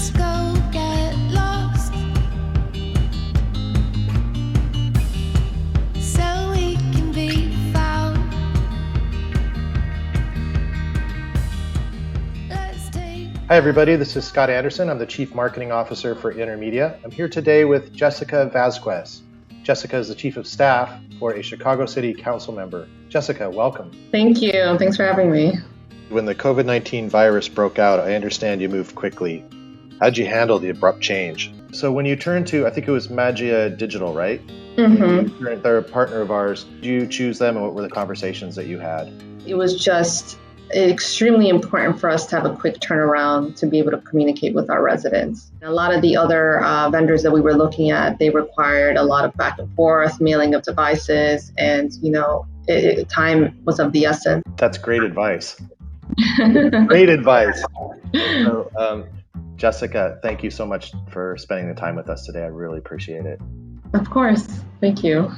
Let's go get lost so we can be found. Hi everybody, this is Scott Anderson. I'm the Chief Marketing Officer for Intermedia. I'm here today with Jessica Vasquez. Jessica is the Chief of Staff for a Chicago City Council member. Jessica, welcome. Thank you. Thanks for having me. When the COVID-19 virus broke out, I understand you moved quickly. How'd you handle the abrupt change? So when you turned to, I think it was Magia Digital, right? Mm-hmm. They're a partner of ours. Did you choose them, and what were the conversations that you had? It was just extremely important for us to have a quick turnaround to be able to communicate with our residents. A lot of the other vendors that we were looking at, they required a lot of back and forth, mailing of devices, and time was of the essence. That's great advice. Great advice. So, Jessica, thank you so much for spending the time with us today. I really appreciate it. Of course. Thank you.